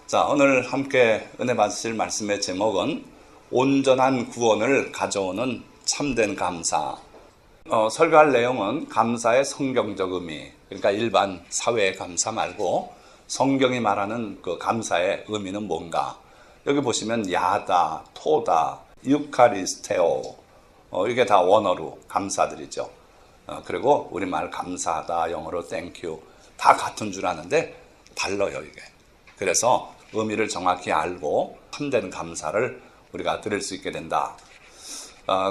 자, 오늘 함께 은혜 받으실 말씀의 제목은 온전한 구원을 가져오는 참된 감사. 설교할 내용은 감사의 성경적 의미, 그러니까 일반 사회의 감사 말고 성경이 말하는 그 감사의 의미는 뭔가. 여기 보시면 야다, 토다, 유카리스테오, 이게 다 원어로 감사들이죠. 그리고 우리말 감사하다, 영어로 땡큐, 다 같은 줄 아는데 달라요, 이게. 그래서 의미를 정확히 알고 참된 감사를 우리가 드릴 수 있게 된다.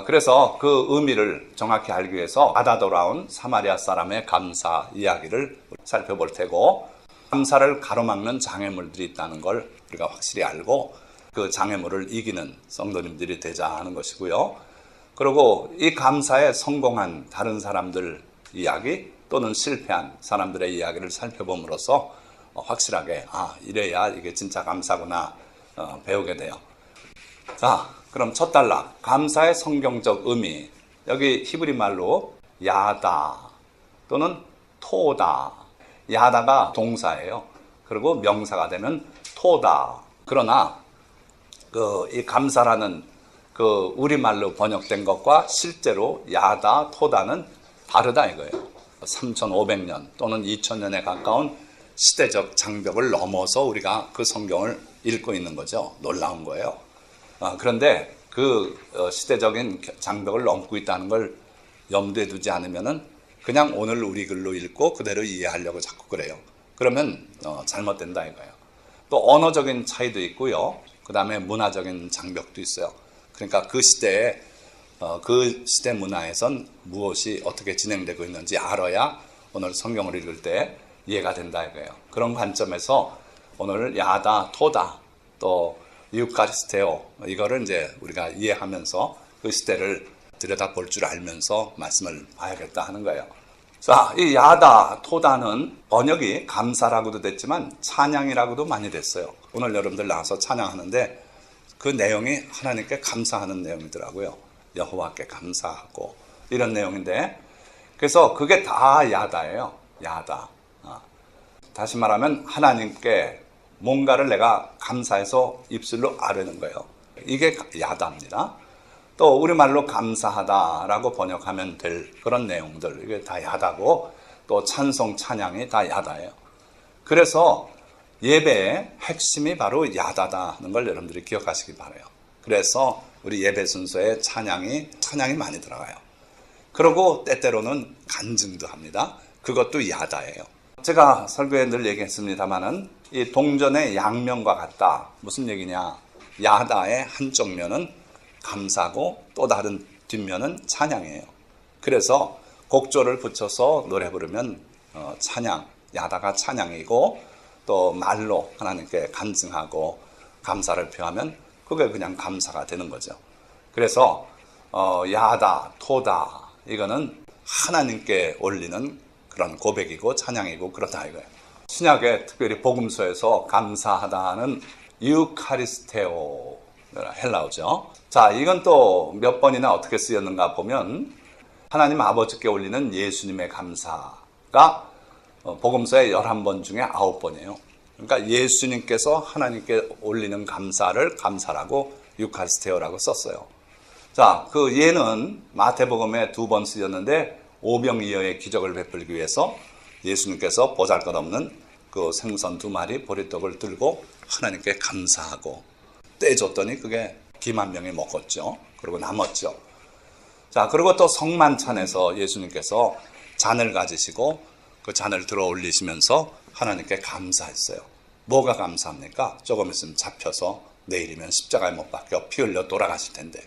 그래서 그 의미를 정확히 알기 위해서 바다 돌아온 사마리아 사람의 감사 이야기를 살펴볼 테고, 감사를 가로막는 장애물들이 있다는 걸 우리가 확실히 알고 그 장애물을 이기는 성도님들이 되자 하는 것이고요. 그리고 이 감사에 성공한 다른 사람들 이야기 또는 실패한 사람들의 이야기를 살펴봄으로써 확실하게 이래야 이게 진짜 감사구나 배우게 돼요. 자, 그럼 첫 단락, 감사의 성경적 의미. 여기 히브리 말로 야다 또는 토다. 야다가 동사예요. 그리고 명사가 되면 토다. 그러나 이 감사라는 그 우리말로 번역된 것과 실제로 야다, 토다는 다르다 이거예요. 3500년 또는 2000년에 가까운 시대적 장벽을 넘어서 우리가 그 성경을 읽고 있는 거죠. 놀라운 거예요. 그런데 그 시대적인 장벽을 넘고 있다는 걸 염두에 두지 않으면은 그냥 오늘 우리 글로 읽고 그대로 이해하려고 자꾸 그래요. 그러면 잘못된다 이거예요. 또 언어적인 차이도 있고요. 그 다음에 문화적인 장벽도 있어요. 그러니까 그 시대에 그 시대 문화에선 무엇이 어떻게 진행되고 있는지 알아야 오늘 성경을 읽을 때 이해가 된다 이거예요. 그런 관점에서 오늘 야다, 토다, 또 유카리스테오 이거를 이제 우리가 이해하면서 그 시대를 들여다볼 줄 알면서 말씀을 봐야겠다 하는 거예요. 자, 이 야다, 토다는 번역이 감사라고도 됐지만 찬양이라고도 많이 됐어요. 오늘 여러분들 나와서 찬양하는데 그 내용이 하나님께 감사하는 내용이더라고요. 여호와께 감사하고 이런 내용인데, 그래서 그게 다 야다예요. 야다. 다시 말하면 하나님께 뭔가를 내가 감사해서 입술로 아뢰는 거예요. 이게 야다입니다. 또 우리말로 감사하다라고 번역하면 될 그런 내용들, 이게 다 야다고, 또 찬송, 찬양이 다 야다예요. 그래서 예배의 핵심이 바로 야다다는 걸 여러분들이 기억하시기 바라요. 그래서 우리 예배 순서에 찬양이 많이 들어가요. 그리고 때때로는 간증도 합니다. 그것도 야다예요. 제가 설교에 늘 얘기했습니다마는 이 동전의 양면과 같다. 무슨 얘기냐? 야다의 한쪽 면은 감사고 또 다른 뒷면은 찬양이에요. 그래서 곡조를 붙여서 노래 부르면 찬양, 야다가 찬양이고, 또 말로 하나님께 간증하고 감사를 표하면 그게 그냥 감사가 되는 거죠. 그래서 야다, 토다 이거는 하나님께 올리는 그런 고백이고 찬양이고 그렇다 이거예요. 신약에 특별히 복음서에서 감사하다는 유카리스테오 헬라어죠. 자, 이건 또 몇 번이나 어떻게 쓰였는가 보면 하나님 아버지께 올리는 예수님의 감사가 복음서의 11번 중에 9번이에요. 그러니까 예수님께서 하나님께 올리는 감사를 감사라고 유카리스테오라고 썼어요. 자, 그 예는 마태복음에 2번 쓰였는데 오병이어의 기적을 베풀기 위해서 예수님께서 보잘것없는 그 생선 2마리 보리떡을 들고 하나님께 감사하고 떼줬더니 그게 기만 명이 먹었죠. 그리고 남았죠. 자, 그리고 또 성만찬에서 예수님께서 잔을 가지시고 그 잔을 들어 올리시면서 하나님께 감사했어요. 뭐가 감사합니까? 조금 있으면 잡혀서 내일이면 십자가에 못 박혀 피 흘려 돌아가실 텐데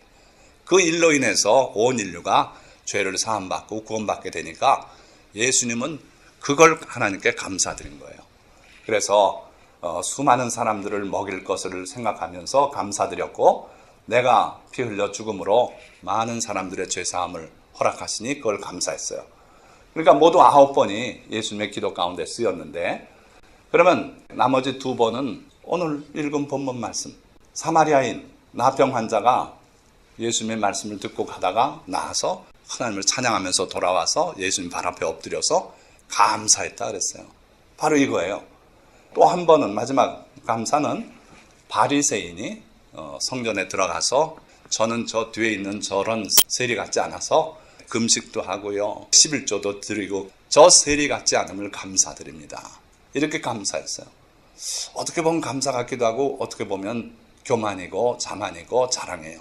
그 일로 인해서 온 인류가 죄를 사함받고 구원받게 되니까 예수님은 그걸 하나님께 감사드린 거예요. 그래서 수많은 사람들을 먹일 것을 생각하면서 감사드렸고, 내가 피 흘려 죽음으로 많은 사람들의 죄사함을 허락하시니 그걸 감사했어요. 그러니까 모두 9번이 예수님의 기도 가운데 쓰였는데, 그러면 나머지 2번은 오늘 읽은 본문 말씀, 사마리아인 나병 환자가 예수님의 말씀을 듣고 가다가 나와서 하나님을 찬양하면서 돌아와서 예수님 발 앞에 엎드려서 감사했다 그랬어요. 바로 이거예요. 또 한 번은 마지막 감사는 바리새인이 성전에 들어가서 저는 저 뒤에 있는 저런 세리 같지 않아서 금식도 하고요 11조도 드리고 저 세리 같지 않음을 감사드립니다. 이렇게 감사했어요. 어떻게 보면 감사 같기도 하고 어떻게 보면 교만이고 자만이고 자랑해요.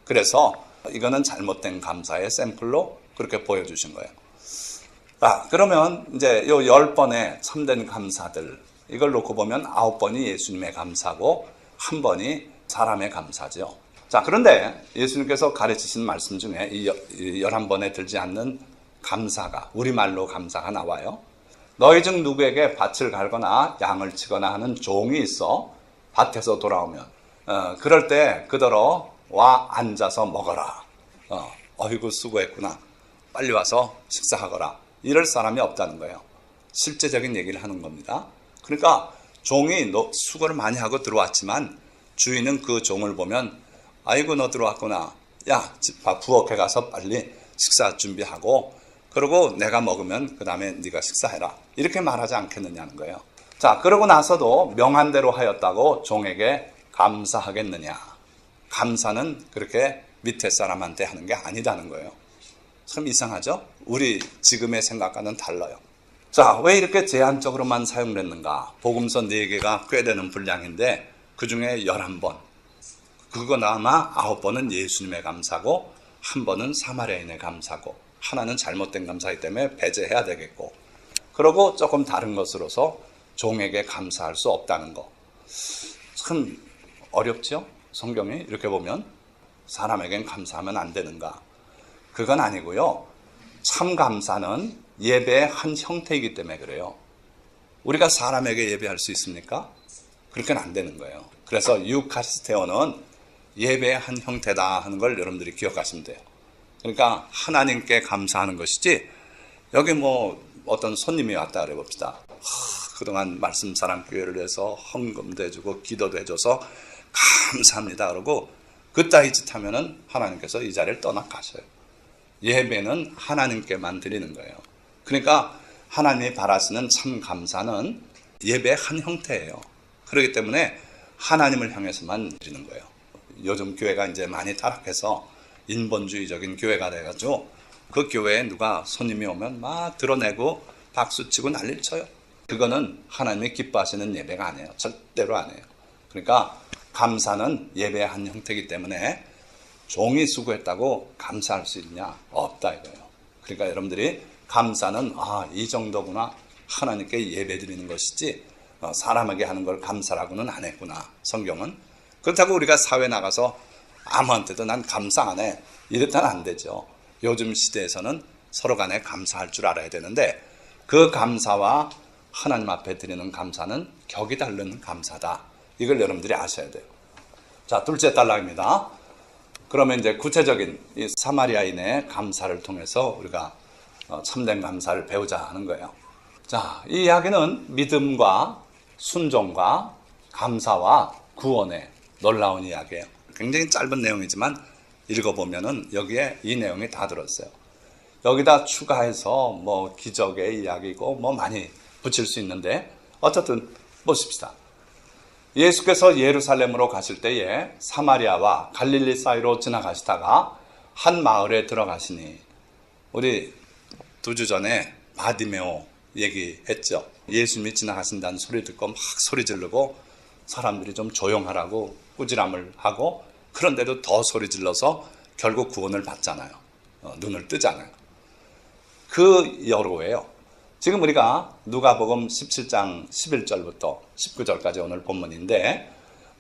그래서 이거는 잘못된 감사의 샘플로 그렇게 보여주신 거예요. 그러면 이제 요 10번의 참된 감사들 이걸 놓고 보면 9번이 예수님의 감사고 1번이 사람의 감사죠. 자, 그런데 예수님께서 가르치신 말씀 중에 이 11번에 들지 않는 감사가 우리말로 감사가 나와요. 너희 중 누구에게 밭을 갈거나 양을 치거나 하는 종이 있어 밭에서 돌아오면 그럴 때 그더러 와 앉아서 먹어라. 어이구 수고했구나. 빨리 와서 식사하거라. 이럴 사람이 없다는 거예요. 실제적인 얘기를 하는 겁니다. 그러니까 종이 수고를 많이 하고 들어왔지만 주인은 그 종을 보면 아이고 너 들어왔구나. 야 부엌에 가서 빨리 식사 준비하고 그러고 내가 먹으면 그 다음에 네가 식사해라. 이렇게 말하지 않겠느냐는 거예요. 자, 그러고 나서도 명한 대로 하였다고 종에게 감사하겠느냐. 감사는 그렇게 밑에 사람한테 하는 게 아니다는 거예요. 참 이상하죠? 우리 지금의 생각과는 달라요. 자, 왜 이렇게 제한적으로만 사용됐는가? 복음서 4개가 꽤 되는 분량인데 그 중에 11번. 그건 아마 9번은 예수님의 감사고 1번은 사마리아인의 감사고 하나는 잘못된 감사이기 때문에 배제해야 되겠고 그러고 조금 다른 것으로서 종에게 감사할 수 없다는 거. 참 어렵죠? 성경이 이렇게 보면 사람에겐 감사하면 안 되는가? 그건 아니고요. 참 감사는 예배의 한 형태이기 때문에 그래요. 우리가 사람에게 예배할 수 있습니까? 그렇게는 안 되는 거예요. 그래서 유카리스테오는 예배의 한 형태다 하는 걸 여러분들이 기억하시면 돼요. 그러니까 하나님께 감사하는 것이지 여기 뭐 어떤 손님이 왔다 그래 봅시다. 그동안 말씀사랑교회를 위해서 헌금도 해주고 기도도 해줘서 감사합니다 그러고 그따위 짓 하면은 하나님께서 이 자리를 떠나 가셔요. 예배는 하나님께만 드리는 거예요. 그러니까 하나님이 바라시는 참 감사는 예배의 한 형태예요. 그렇기 때문에 하나님을 향해서만 드리는 거예요. 요즘 교회가 이제 많이 타락해서 인본주의적인 교회가 돼가지고 그 교회에 누가 손님이 오면 막 드러내고 박수치고 난리를 쳐요. 그거는 하나님이 기뻐하시는 예배가 아니에요. 절대로 아니에요. 그러니까 감사는 예배의 한 형태이기 때문에 종이 수고했다고 감사할 수 있냐? 없다 이거예요. 그러니까 여러분들이 감사는 이 정도구나. 하나님께 예배 드리는 것이지 사람에게 하는 걸 감사라고는 안 했구나. 성경은. 그렇다고 우리가 사회 나가서 아무한테도 난 감사 안 해. 이랬다는 안 되죠. 요즘 시대에서는 서로 간에 감사할 줄 알아야 되는데 그 감사와 하나님 앞에 드리는 감사는 격이 다른 감사다. 이걸 여러분들이 아셔야 돼요. 자, 둘째 단락입니다. 그러면 이제 구체적인 이 사마리아인의 감사를 통해서 우리가 참된 감사를 배우자 하는 거예요. 자, 이 이야기는 믿음과 순종과 감사와 구원의 놀라운 이야기예요. 굉장히 짧은 내용이지만 읽어보면은 여기에 이 내용이 다 들었어요. 여기다 추가해서 뭐 기적의 이야기고 뭐 많이 붙일 수 있는데 어쨌든 보십시다. 예수께서 예루살렘으로 가실 때에 사마리아와 갈릴리 사이로 지나가시다가 한 마을에 들어가시니 우리 2주 전에 바디메오 얘기했죠. 예수님이 지나가신다는 소리 듣고 막 소리 지르고 사람들이 좀 조용하라고 꾸지람을 하고 그런데도 더 소리 질러서 결국 구원을 받잖아요. 눈을 뜨잖아요. 그 여로예요. 지금 우리가 누가복음 17장 11절부터 19절까지 오늘 본문인데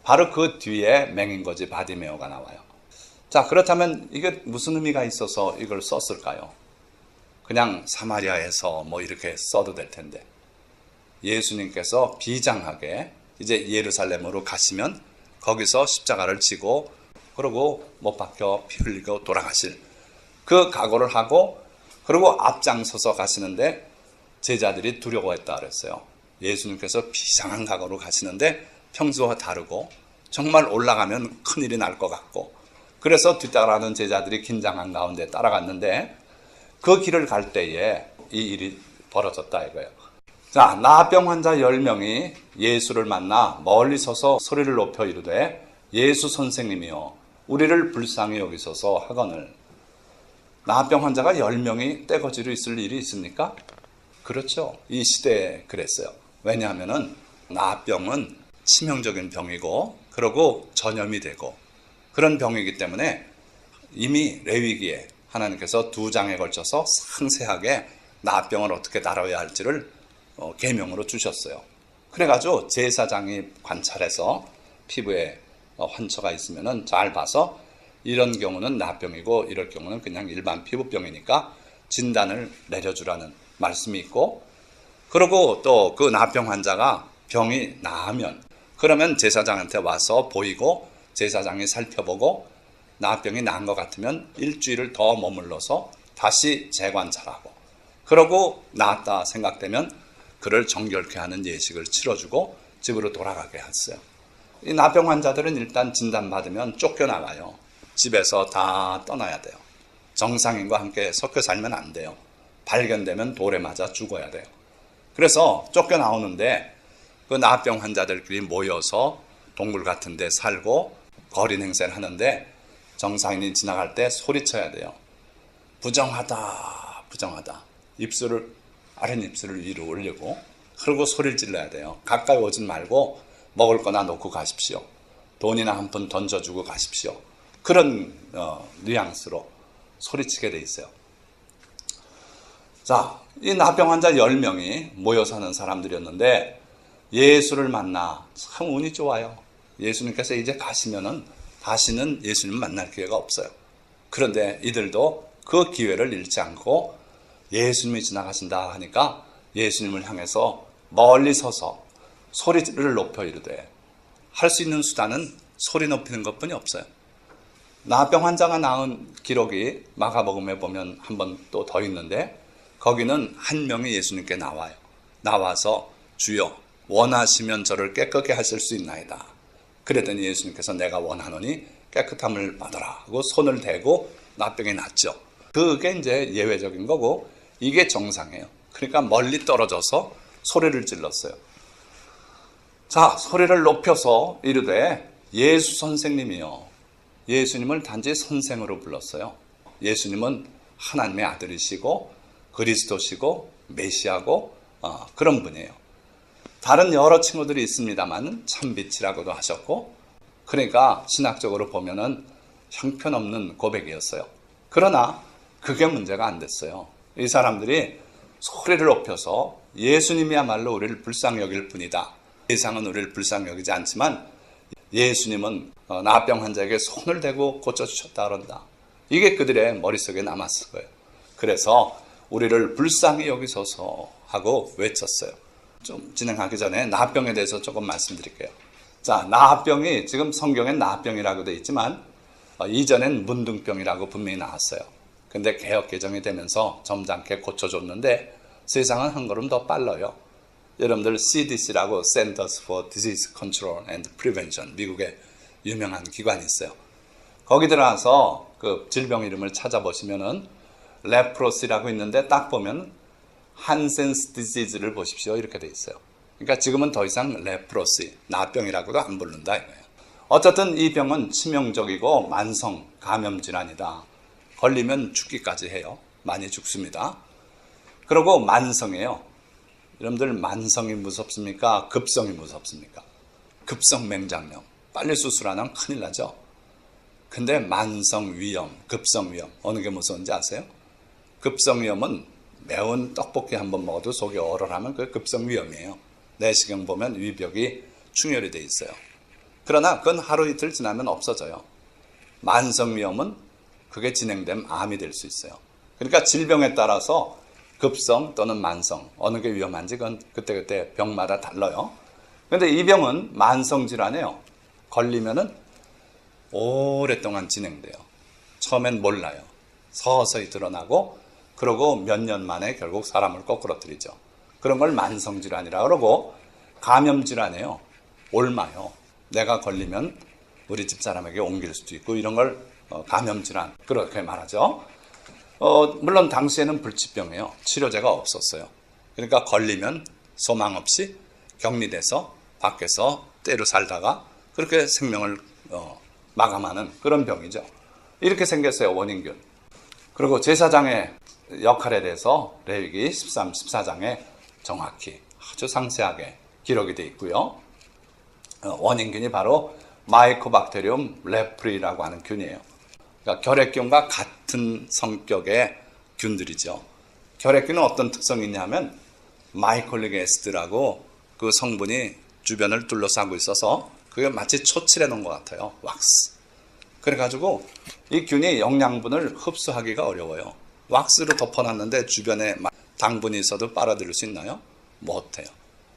바로 그 뒤에 맹인거지 바디메오가 나와요. 자, 그렇다면 이게 무슨 의미가 있어서 이걸 썼을까요? 그냥 사마리아에서 뭐 이렇게 써도 될 텐데 예수님께서 비장하게 이제 예루살렘으로 가시면 거기서 십자가를 지고 그러고 못 박혀 피 흘리고 돌아가실 그 각오를 하고 그리고 앞장서서 가시는데 제자들이 두려워했다 그랬어요. 예수님께서 비장한 각오로 가시는데 평소와 다르고 정말 올라가면 큰일이 날 것 같고 그래서 뒤따라하는 제자들이 긴장한 가운데 따라갔는데 그 길을 갈 때에 이 일이 벌어졌다 이거예요. 자, 나병 환자 10명이 예수를 만나 멀리 서서 소리를 높여 이르되 예수 선생님이여 우리를 불쌍히 여기소서 하거늘. 나병 환자가 10명이 떼거지로 있을 일이 있습니까? 그렇죠. 이 시대에 그랬어요. 왜냐하면 나병은 치명적인 병이고 그러고 전염이 되고 그런 병이기 때문에 이미 레위기에 하나님께서 2장에 걸쳐서 상세하게 나병을 어떻게 다뤄야 할지를 계명으로 주셨어요. 그래가지고 제사장이 관찰해서 피부에 환처가 있으면 잘 봐서 이런 경우는 나병이고 이럴 경우는 그냥 일반 피부병이니까 진단을 내려주라는 말씀이 있고, 그리고 또 그 나병 환자가 병이 나으면 그러면 제사장한테 와서 보이고 제사장이 살펴보고 나병이 나은 것 같으면 일주일을 더 머물러서 다시 재관찰하고, 그러고 나았다 생각되면 그를 정결케 하는 예식을 치러주고 집으로 돌아가게 했어요. 이 나병 환자들은 일단 진단받으면 쫓겨나가요. 집에서 다 떠나야 돼요. 정상인과 함께 섞여 살면 안 돼요. 발견되면 돌에 맞아 죽어야 돼요. 그래서 쫓겨나오는데 그 나병 환자들끼리 모여서 동굴 같은 데 살고 거리 행세를 하는데 정상인이 지나갈 때 소리쳐야 돼요. 부정하다, 부정하다. 아랫입술을 위로 올리고 그리고 소리를 질러야 돼요. 가까이 오지 말고 먹을 거나 놓고 가십시오. 돈이나 한 푼 던져주고 가십시오. 그런 뉘앙스로 소리치게 돼 있어요. 자, 이 나병 환자 10명이 모여 사는 사람들이었는데 예수를 만나 참 운이 좋아요. 예수님께서 이제 가시면은 다시는 예수님 만날 기회가 없어요. 그런데 이들도 그 기회를 잃지 않고 예수님이 지나가신다 하니까 예수님을 향해서 멀리 서서 소리를 높여 이르되, 할 수 있는 수단은 소리 높이는 것뿐이 없어요. 나병 환자가 나은 기록이 마가복음에 보면 한 번 또 더 있는데 거기는 한 명이 예수님께 나와요. 나와서 주여 원하시면 저를 깨끗게 하실 수 있나이다. 그랬더니 예수님께서 내가 원하노니 깨끗함을 받아라 하고 손을 대고 나병이 낫죠. 그게 이제 예외적인 거고 이게 정상이에요. 그러니까 멀리 떨어져서 소리를 질렀어요. 자, 소리를 높여서 이르되 예수 선생님이요. 예수님을 단지 선생으로 불렀어요. 예수님은 하나님의 아들이시고 그리스도시고 메시아고 그런 분이에요. 다른 여러 친구들이 있습니다만 참빛이라고도 하셨고, 그러니까 신학적으로 보면은 형편없는 고백이었어요. 그러나 그게 문제가 안 됐어요. 이 사람들이 소리를 높여서 예수님이야말로 우리를 불쌍히 여길 뿐이다. 세상은 우리를 불쌍히 여기지 않지만 예수님은 나병 환자에게 손을 대고 고쳐주셨다 그런다. 이게 그들의 머릿속에 남았을 거예요. 그래서 우리를 불쌍히 여기소서 하고 외쳤어요. 좀 진행하기 전에 나병에 대해서 조금 말씀드릴게요. 자, 나병이 지금 성경엔 나병이라고 되어 있지만 이전엔 문둥병이라고 분명히 나왔어요. 근데 개혁 개정이 되면서 점잖게 고쳐줬는데 세상은 한 걸음 더 빨라요. 여러분들 CDC라고 Centers for Disease Control and Prevention, 미국의 유명한 기관이 있어요. 거기 들어가서 그 질병 이름을 찾아보시면은 레프로시라고 있는데 딱 보면 한센스 디지즈를 보십시오 이렇게 돼 있어요. 그러니까 지금은 더 이상 레프로시, 나병이라고도 안 부른다 이거예요. 어쨌든 이 병은 치명적이고 만성 감염 질환이다. 걸리면 죽기까지 해요. 많이 죽습니다. 그리고 만성이에요. 여러분들 만성이 무섭습니까? 급성이 무섭습니까? 급성 맹장염. 빨리 수술 안 하면 큰일 나죠. 근데 만성 위염, 급성 위염 어느 게 무서운지 아세요? 급성 위염은 매운 떡볶이 한번 먹어도 속이 얼얼하면 그게 급성 위염이에요. 내시경 보면 위벽이 충혈이 돼 있어요. 그러나 그건 하루 이틀 지나면 없어져요. 만성 위염은 그게 진행되면 암이 될 수 있어요. 그러니까 질병에 따라서 급성 또는 만성 어느 게 위험한지 그건 그때그때 병마다 달라요. 그런데 이 병은 만성 질환이에요. 걸리면은 오랫동안 진행돼요. 처음엔 몰라요. 서서히 드러나고 그러고 몇 년 만에 결국 사람을 거꾸로뜨리죠. 그런 걸 만성 질환이라고 그러고, 감염 질환이에요. 옮아요. 내가 걸리면 우리 집사람에게 옮길 수도 있고 이런 걸 감염 질환 그렇게 말하죠. 물론 당시에는 불치병이에요. 치료제가 없었어요. 그러니까 걸리면 소망 없이 격리돼서 밖에서 때로 살다가 그렇게 생명을 마감하는 그런 병이죠. 이렇게 생겼어요, 원인균. 그리고 제사장의 역할에 대해서 레위기 13, 14장에 정확히 아주 상세하게 기록이 되어 있고요. 원인균이 바로 마이코박테리움 레프리라고 하는 균이에요. 그러니까 결핵균과 같은 성격의 균들이죠. 결핵균은 어떤 특성이 있냐면 마이콜릭 애시드라고 그 성분이 주변을 둘러싸고 있어서 그게 마치 초칠해 놓은 것 같아요. 왁스. 그래가지고 이 균이 영양분을 흡수하기가 어려워요. 왁스로 덮어놨는데 주변에 당분이 있어도 빨아들일 수 있나요? 못해요.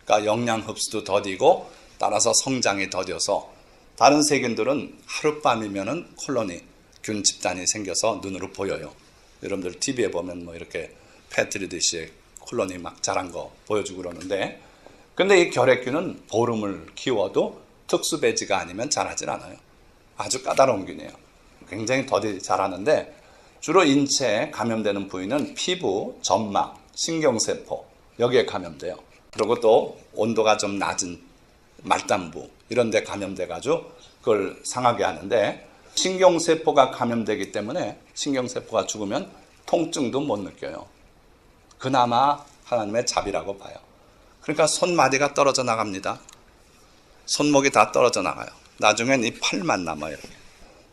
그러니까 영양 흡수도 더디고 따라서 성장이 더뎌서 다른 세균들은 하룻밤이면은 콜로니, 균 집단이 생겨서 눈으로 보여요. 여러분들 TV에 보면 뭐 이렇게 패트리듯이 콜로니 막 자란 거 보여주고 그러는데, 근데 이 결핵균은 보름을 키워도 특수배지가 아니면 자라질 않아요. 아주 까다로운 균이에요. 굉장히 더디 자라는데 주로 인체에 감염되는 부위는 피부, 점막, 신경세포 여기에 감염돼요. 그리고 또 온도가 좀 낮은 말단부 이런 데 감염돼가지고 그걸 상하게 하는데, 신경세포가 감염되기 때문에 신경세포가 죽으면 통증도 못 느껴요. 그나마 하나님의 자비라고 봐요. 그러니까 손마디가 떨어져 나갑니다. 손목이 다 떨어져 나가요. 나중엔 이 팔만 남아요.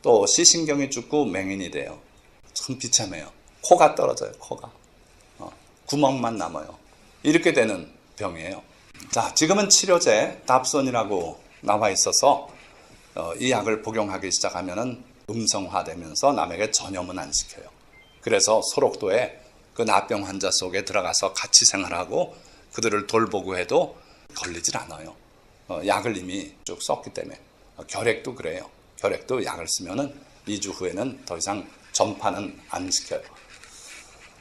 또 시신경이 죽고 맹인이 돼요. 참 비참해요. 코가 떨어져요. 코가. 구멍만 남아요. 이렇게 되는 병이에요. 자, 지금은 치료제 답선이라고 나와 있어서 이 약을 복용하기 시작하면은 음성화되면서 남에게 전염은 안 시켜요. 그래서 소록도에 그 납병 환자 속에 들어가서 같이 생활하고 그들을 돌보고 해도 걸리질 않아요. 약을 이미 쭉 썼기 때문에. 결핵도 그래요. 결핵도 약을 쓰면은 2주 후에는 더 이상 전파는 안 시켜요.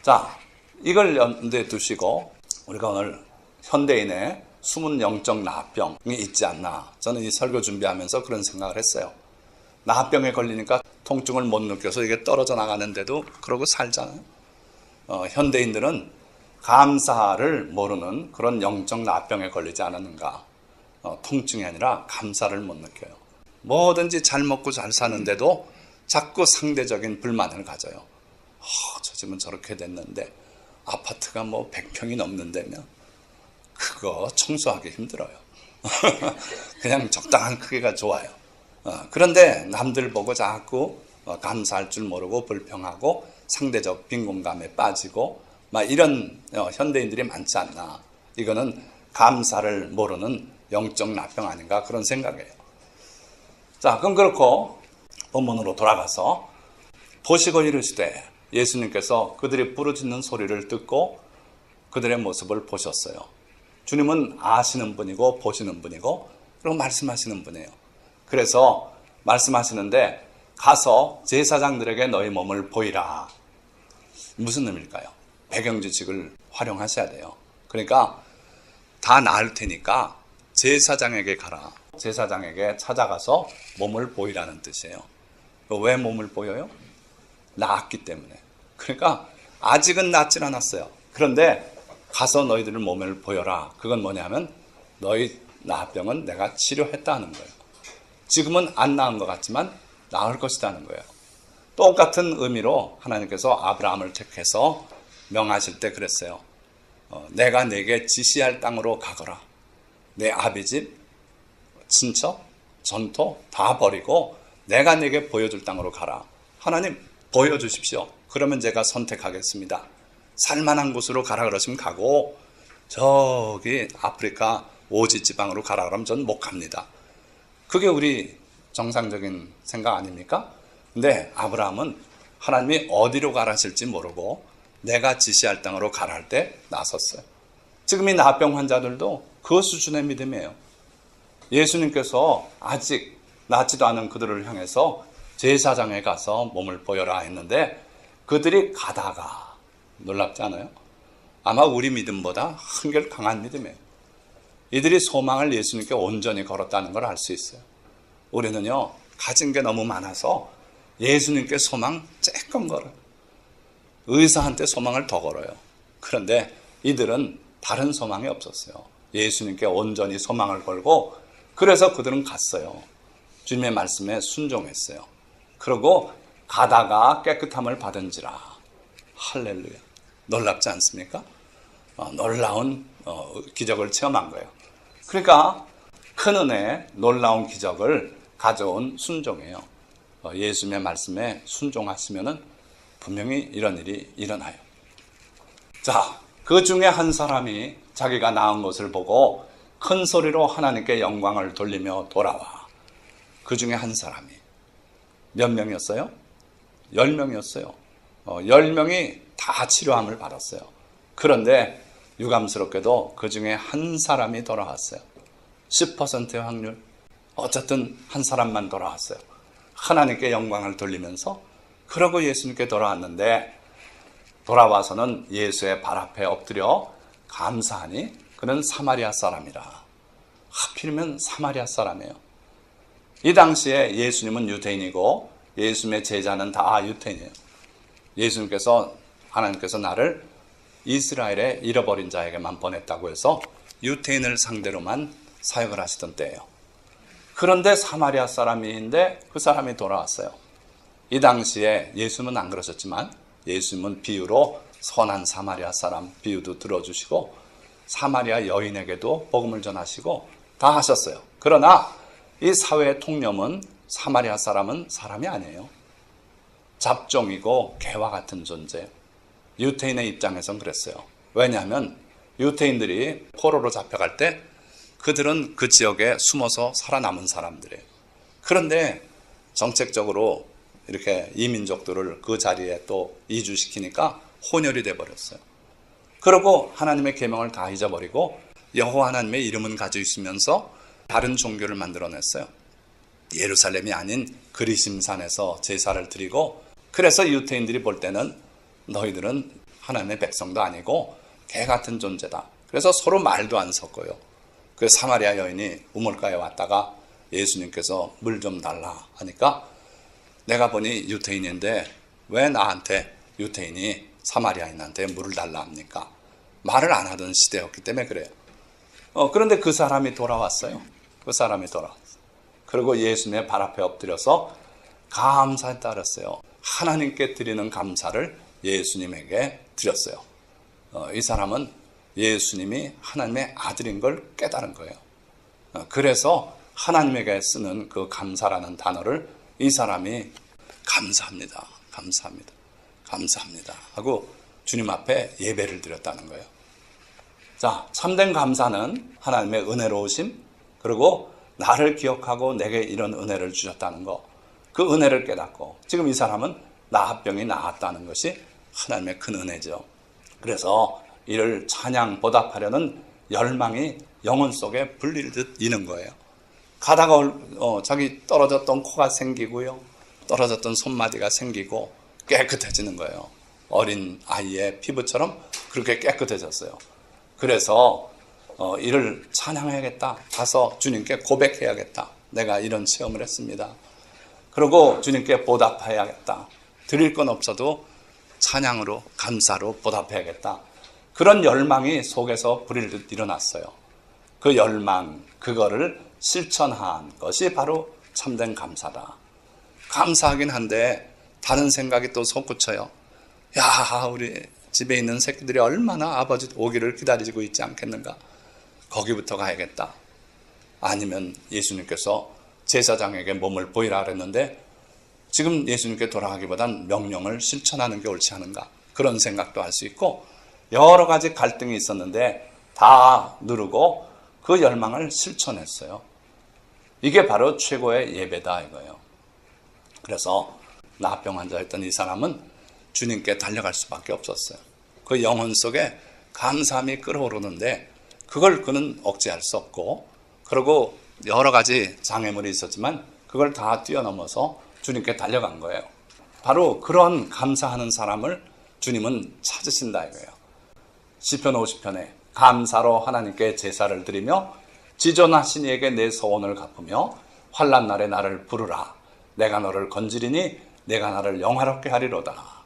자, 이걸 염두에 두시고 우리가 오늘 현대인의 숨은 영적 나병이 있지 않나. 저는 이 설교 준비하면서 그런 생각을 했어요. 나병에 걸리니까 통증을 못 느껴서 이게 떨어져 나가는데도 그러고 살잖아요. 현대인들은 감사를 모르는 그런 영적 나병에 걸리지 않았는가. 통증이 아니라 감사를 못 느껴요. 뭐든지 잘 먹고 잘 사는데도 자꾸 상대적인 불만을 가져요. 저 집은 저렇게 됐는데 아파트가 뭐 100평이 넘는다면 그거 청소하기 힘들어요. 그냥 적당한 크기가 좋아요. 그런데 남들 보고 자꾸 감사할 줄 모르고 불평하고 상대적 빈곤감에 빠지고 막 이런 현대인들이 많지 않나. 이거는 감사를 모르는 영적 나병 아닌가 그런 생각이에요. 자, 그럼 그렇고 본문으로 돌아가서 보시고 이르시되, 예수님께서 그들이 부르짖는 소리를 듣고 그들의 모습을 보셨어요. 주님은 아시는 분이고 보시는 분이고 그리고 말씀하시는 분이에요. 그래서 말씀하시는데 가서 제사장들에게 너희 몸을 보이라. 무슨 의미일까요? 배경지식을 활용하셔야 돼요. 그러니까 다 나을 테니까 제사장에게 가라. 제사장에게 찾아가서 몸을 보이라는 뜻이에요. 왜 몸을 보여요? 나았기 때문에. 그러니까 아직은 낫질 않았어요. 그런데 가서 너희들 몸을 보여라. 그건 뭐냐면 너희 나병은 내가 치료했다는 거예요. 지금은 안 나은 것 같지만 나을 것이라는 거예요. 똑같은 의미로 하나님께서 아브라함을 택해서 명하실 때 그랬어요. 내가 네게 지시할 땅으로 가거라. 내 아비집, 친척, 전토 다 버리고 내가 네게 보여줄 땅으로 가라. 하나님 보여주십시오. 그러면 제가 선택하겠습니다. 살만한 곳으로 가라 그러시면 가고, 저기 아프리카 오지 지방으로 가라 그러면 전 못 갑니다. 그게 우리 정상적인 생각 아닙니까? 근데 아브라함은 하나님이 어디로 가라 하실지 모르고 내가 지시할 땅으로 가라 할 때 나섰어요. 지금 이 나병 환자들도 그 수준의 믿음이에요. 예수님께서 아직 낫지도 않은 그들을 향해서 제사장에 가서 몸을 보여라 했는데 그들이 가다가, 놀랍지 않아요? 아마 우리 믿음보다 한결 강한 믿음이에요. 이들이 소망을 예수님께 온전히 걸었다는 걸 알 수 있어요. 우리는요, 가진 게 너무 많아서 예수님께 소망 조금 걸어요. 의사한테 소망을 더 걸어요. 그런데 이들은 다른 소망이 없었어요. 예수님께 온전히 소망을 걸고 그래서 그들은 갔어요. 주님의 말씀에 순종했어요. 그리고 가다가 깨끗함을 받은지라. 할렐루야. 놀랍지 않습니까? 놀라운 기적을 체험한 거예요. 그러니까 큰 은혜, 놀라운 기적을 가져온 순종이에요. 예수님의 말씀에 순종하시면은 분명히 이런 일이 일어나요. 자, 그 중에 한 사람이 자기가 낳은 것을 보고 큰 소리로 하나님께 영광을 돌리며 돌아와. 그 중에 한 사람이 몇 명이었어요? 10명이었어요. 10명이 다 치료함을 받았어요. 그런데 유감스럽게도 그 중에 한 사람이 돌아왔어요. 10%의 확률. 어쨌든 한 사람만 돌아왔어요. 하나님께 영광을 돌리면서 그러고 예수님께 돌아왔는데 돌아와서는 예수의 발 앞에 엎드려 감사하니 그는 사마리아 사람이라. 하필이면 사마리아 사람이에요. 이 당시에 예수님은 유대인이고 예수님의 제자는 다 유대인이에요. 예수님께서 하나님께서 나를 이스라엘의 잃어버린 자에게만 보냈다고 해서 유대인을 상대로만 사역을 하시던 때예요. 그런데 사마리아 사람인데 그 사람이 돌아왔어요. 이 당시에 예수님은 안 그러셨지만 예수님은 비유로 선한 사마리아 사람 비유도 들어주시고 사마리아 여인에게도 복음을 전하시고 다 하셨어요. 그러나 이 사회의 통념은 사마리아 사람은 사람이 아니에요. 잡종이고 개와 같은 존재. 유태인의 입장에선 그랬어요. 왜냐하면 유태인들이 포로로 잡혀갈 때 그들은 그 지역에 숨어서 살아남은 사람들이에요. 그런데 정책적으로 이렇게 이민족들을 그 자리에 또 이주시키니까 혼혈이 돼버렸어요. 그리고 하나님의 계명을 다 잊어버리고 여호와 하나님의 이름은 가지고 있으면서 다른 종교를 만들어냈어요. 예루살렘이 아닌 그리심산에서 제사를 드리고 그래서 유태인들이 볼 때는 너희들은 하나님의 백성도 아니고 개 같은 존재다. 그래서 서로 말도 안 섞어요. 그 사마리아 여인이 우물가에 왔다가 예수님께서 물 좀 달라 하니까 내가 보니 유태인인데 왜 나한테 유태인이 사마리아인한테 물을 달라 합니까? 말을 안 하던 시대였기 때문에 그래요. 그런데 그 사람이 돌아왔어요. 그 사람이 돌아왔어요. 그리고 예수님의 발 앞에 엎드려서 감사에 따랐어요. 하나님께 드리는 감사를 예수님에게 드렸어요. 이 사람은 예수님이 하나님의 아들인 걸 깨달은 거예요. 그래서 하나님에게 쓰는 그 감사라는 단어를 이 사람이 감사합니다. 감사합니다. 감사합니다. 하고 주님 앞에 예배를 드렸다는 거예요. 자, 참된 감사는 하나님의 은혜로우심, 그리고 나를 기억하고 내게 이런 은혜를 주셨다는 거, 그 은혜를 깨닫고 지금 이 사람은 나병이 나았다는 것이 하나님의 큰 은혜죠. 그래서 이를 찬양 보답하려는 열망이 영혼 속에 불릴듯 이는 거예요. 가다가 자기 떨어졌던 코가 생기고요, 떨어졌던 손마디가 생기고 깨끗해지는 거예요. 어린 아이의 피부처럼 그렇게 깨끗해졌어요. 그래서 이를 찬양해야겠다. 가서 주님께 고백해야겠다. 내가 이런 체험을 했습니다. 그리고 주님께 보답해야겠다. 드릴 건 없어도 찬양으로 감사로 보답해야겠다. 그런 열망이 속에서 불일 듯 일어났어요. 그 열망, 그거를 실천한 것이 바로 참된 감사다. 감사하긴 한데 다른 생각이 또 솟구쳐요. 야, 우리 집에 있는 새끼들이 얼마나 아버지 오기를 기다리고 있지 않겠는가. 거기부터 가야겠다. 아니면 예수님께서 제사장에게 몸을 보이라 그랬는데 지금 예수님께 돌아가기보단 명령을 실천하는 게 옳지 않은가. 그런 생각도 할 수 있고 여러 가지 갈등이 있었는데 다 누르고 그 열망을 실천했어요. 이게 바로 최고의 예배다 이거예요. 그래서 나병 환자였던 이 사람은 주님께 달려갈 수밖에 없었어요. 그 영혼 속에 감사함이 끓어오르는데 그걸 그는 억제할 수 없고, 그리고 여러 가지 장애물이 있었지만 그걸 다 뛰어넘어서 주님께 달려간 거예요. 바로 그런 감사하는 사람을 주님은 찾으신다 이거예요. 시편 50편에 감사로 하나님께 제사를 드리며 지존하신 이에게 내 소원을 갚으며 환난 날에 나를 부르라. 내가 너를 건지리니 내가 나를 영화롭게 하리로다.